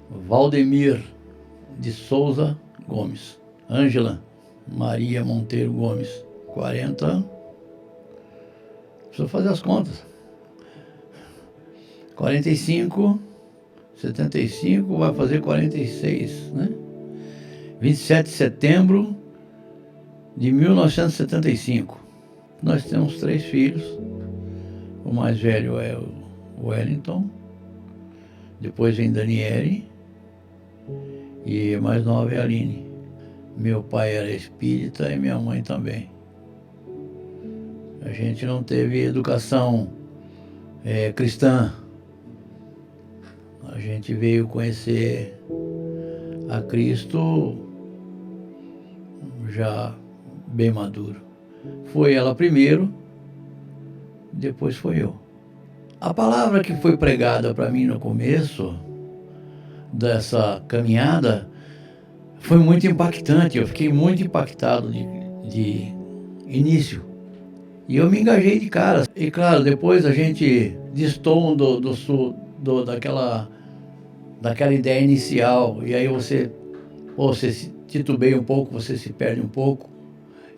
Valdemir de Souza Gomes. Ângela Maria Monteiro Gomes, 40 anos. Preciso fazer as contas. 45, 75, vai fazer 46, né? 27 de setembro de 1975. Nós temos 3 filhos. O mais velho é o Wellington, depois vem Daniele e a mais nova é a Aline. Meu pai era espírita e minha mãe também. A gente não teve educação cristã. A gente veio conhecer a Cristo já bem maduro. Foi ela primeiro, depois foi eu. A palavra que foi pregada para mim no começo dessa caminhada foi muito impactante. Eu fiquei muito impactado de início. E eu me engajei de cara. E claro, depois a gente distou daquela ideia inicial. E aí você se titubeia um pouco, você se perde um pouco.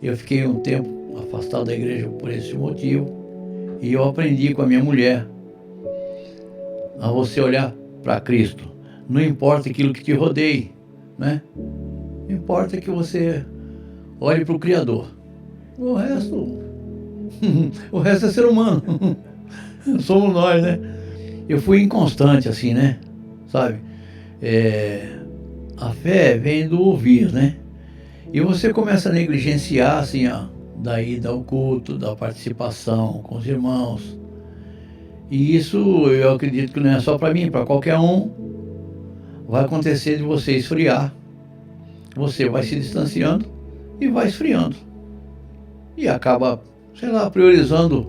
Eu fiquei um tempo afastado da igreja por esse motivo. E eu aprendi com a minha mulher a você olhar para Cristo. Não importa aquilo que te rodeie, né? Importa que você olhe para o Criador. O resto é ser humano. Somos nós, né? Eu fui inconstante assim, né? Sabe? A fé vem do ouvir, né? E você começa a negligenciar assim, da ida ao culto, da participação com os irmãos. E isso eu acredito que não é só para mim, para qualquer um. Vai acontecer de você esfriar. Você vai se distanciando e vai esfriando. E acaba, sei lá, priorizando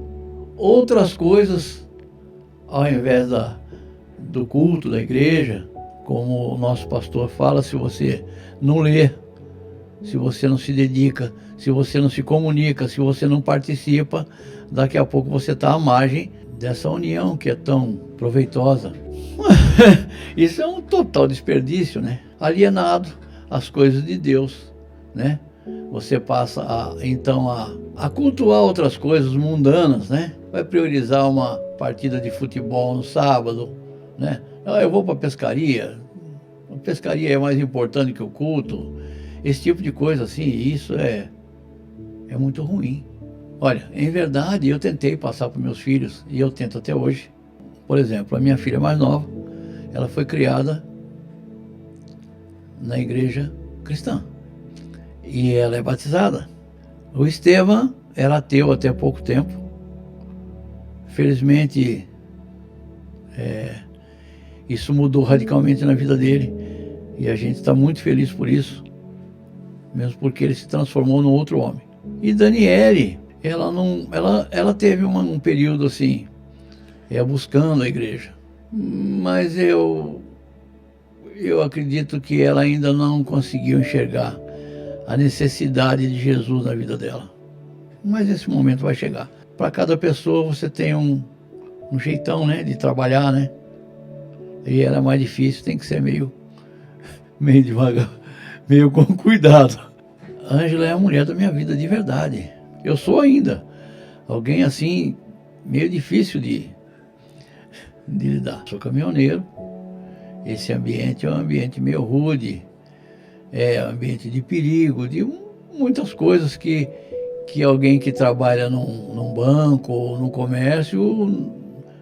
outras coisas ao invés do culto, da igreja. Como o nosso pastor fala, se você não lê, se você não se dedica, se você não se comunica, se você não participa, daqui a pouco você está à margem dessa união que é tão proveitosa. Isso é um total desperdício, né? Alienado às coisas de Deus, né? Você passa a cultuar outras coisas mundanas, né? Vai priorizar uma partida de futebol no sábado, né? Eu vou para a pescaria é mais importante que o culto. Esse tipo de coisa assim, isso é muito ruim. Olha, em verdade, eu tentei passar para meus filhos, e eu tento até hoje. Por exemplo, a minha filha mais nova, ela foi criada na igreja cristã. E ela é batizada. O Estevam era ateu até pouco tempo. Felizmente, isso mudou radicalmente na vida dele. E a gente está muito feliz por isso. Mesmo porque ele se transformou num outro homem. E Daniele, ela teve um período assim, buscando a igreja. Mas eu acredito que ela ainda não conseguiu enxergar a necessidade de Jesus na vida dela. Mas esse momento vai chegar. Para cada pessoa você tem um jeitão, né, de trabalhar, né? E era mais difícil, tem que ser meio devagar, meio com cuidado. A Ângela é a mulher da minha vida de verdade. Eu sou ainda alguém assim, meio difícil de lidar. Sou caminhoneiro. Esse ambiente é um ambiente meio rude, é um ambiente de perigo, de muitas coisas que alguém que trabalha num banco ou no comércio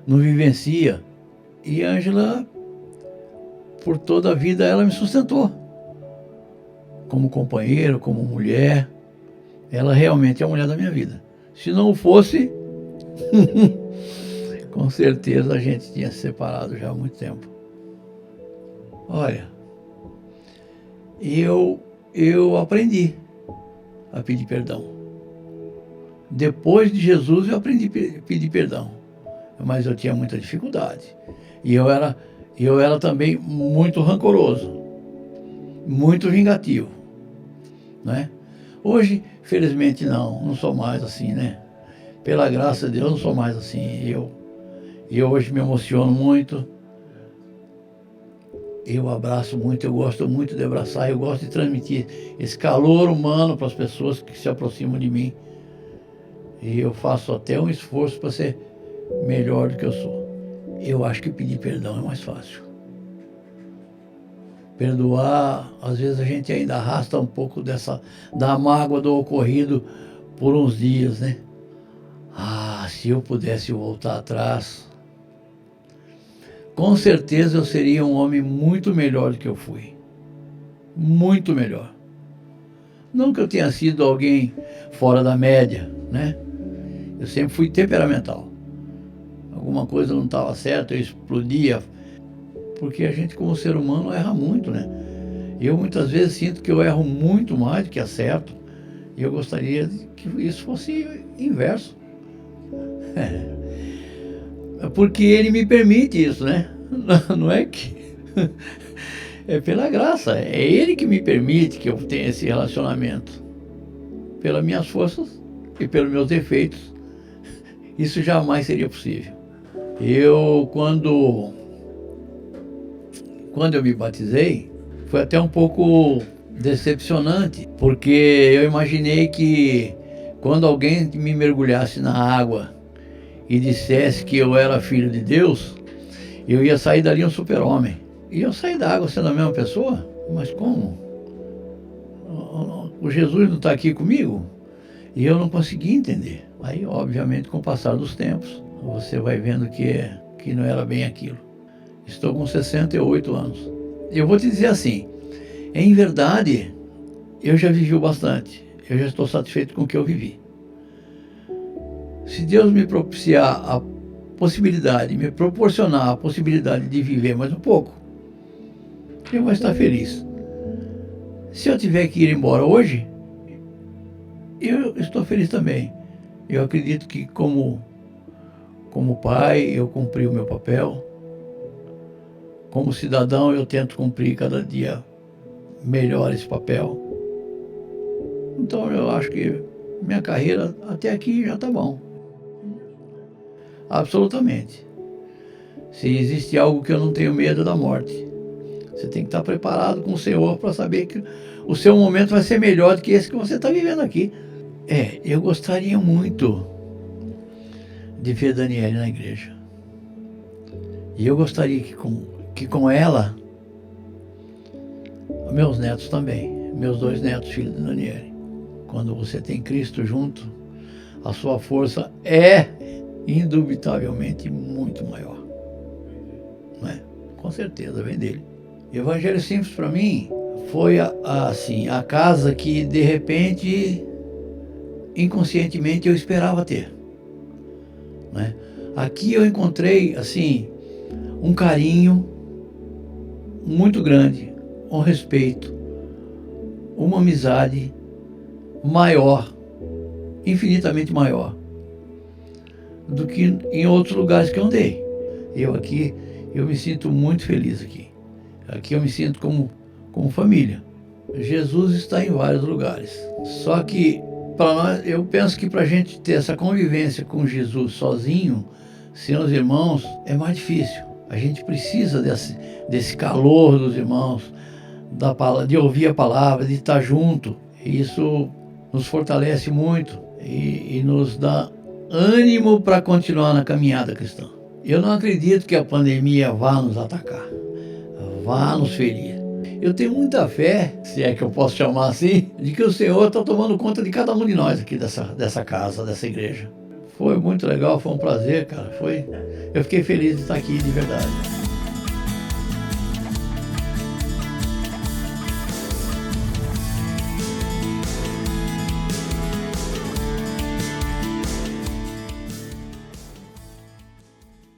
não vivencia. E a Ângela, por toda a vida, ela me sustentou. Como companheira, como mulher. Ela realmente é a mulher da minha vida. Se não fosse, com certeza a gente tinha se separado já há muito tempo. Olha, eu aprendi a pedir perdão. Depois de Jesus eu aprendi a pedir perdão. Mas eu tinha muita dificuldade. E eu era também muito rancoroso, muito vingativo, né? Hoje, felizmente, não sou mais assim, né? Pela graça de Deus, não sou mais assim. Eu hoje me emociono muito eu abraço muito, eu gosto muito de abraçar, eu gosto de transmitir esse calor humano para as pessoas que se aproximam de mim. E eu faço até um esforço para ser melhor do que eu sou. Eu acho que pedir perdão é mais fácil. Perdoar, às vezes a gente ainda arrasta um pouco da mágoa do ocorrido por uns dias, né? Ah, se eu pudesse voltar atrás, com certeza eu seria um homem muito melhor do que eu fui. Muito melhor. Não que eu tenha sido alguém fora da média, né? Eu sempre fui temperamental. Alguma coisa não estava certa, eu explodia. Porque a gente, como ser humano, erra muito, né? Eu muitas vezes sinto que eu erro muito mais do que acerto. E eu gostaria que isso fosse inverso. Porque ele me permite isso, né? Não é que... É pela graça. É ele que me permite que eu tenha esse relacionamento. Pelas minhas forças e pelos meus defeitos. Isso jamais seria possível. Eu, quando eu me batizei, foi até um pouco decepcionante, porque eu imaginei que quando alguém me mergulhasse na água e dissesse que eu era filho de Deus, eu ia sair dali um super-homem. E eu saí da água sendo a mesma pessoa? Mas como? O Jesus não está aqui comigo? E eu não consegui entender. Aí, obviamente, com o passar dos tempos, você vai vendo que não era bem aquilo. Estou com 68 anos. Eu vou te dizer assim, em verdade, eu já vivi o bastante. Eu já estou satisfeito com o que eu vivi. Se Deus me propiciar a possibilidade, me proporcionar a possibilidade de viver mais um pouco, eu vou estar feliz. Se eu tiver que ir embora hoje, eu estou feliz também. Eu acredito que como pai, eu cumpri o meu papel. Como cidadão, eu tento cumprir cada dia melhor esse papel. Então, eu acho que minha carreira até aqui já está bom. Absolutamente. Se existe algo que eu não tenho medo, é da morte. Você tem que estar preparado com o Senhor para saber que o seu momento vai ser melhor do que esse que você está vivendo aqui. Eu gostaria muito de ver Daniele na igreja. E eu gostaria que com ela, meus netos também, meus 2 netos, filhos de Daniele. Quando você tem Cristo junto, a sua força é indubitavelmente muito maior. Não é? Com certeza, vem dele. Evangelho Simples para mim foi assim, a casa que de repente, inconscientemente, eu esperava ter. Né? Aqui eu encontrei assim um carinho muito grande, um respeito, uma amizade maior, infinitamente maior do que em outros lugares que eu andei. Eu me sinto muito feliz aqui. Aqui eu me sinto como família. Jesus está em vários lugares. Só que para nós, eu penso que para a gente ter essa convivência com Jesus sozinho, sem os irmãos, é mais difícil. A gente precisa desse calor dos irmãos, de ouvir a palavra, de estar junto. Isso nos fortalece muito e nos dá ânimo para continuar na caminhada cristã. Eu não acredito que a pandemia vá nos atacar, vá nos ferir. Eu tenho muita fé, se é que eu posso chamar assim, de que o Senhor está tomando conta de cada um de nós aqui dessa casa, dessa igreja. Foi muito legal, foi um prazer, cara. Eu fiquei feliz de estar aqui, de verdade.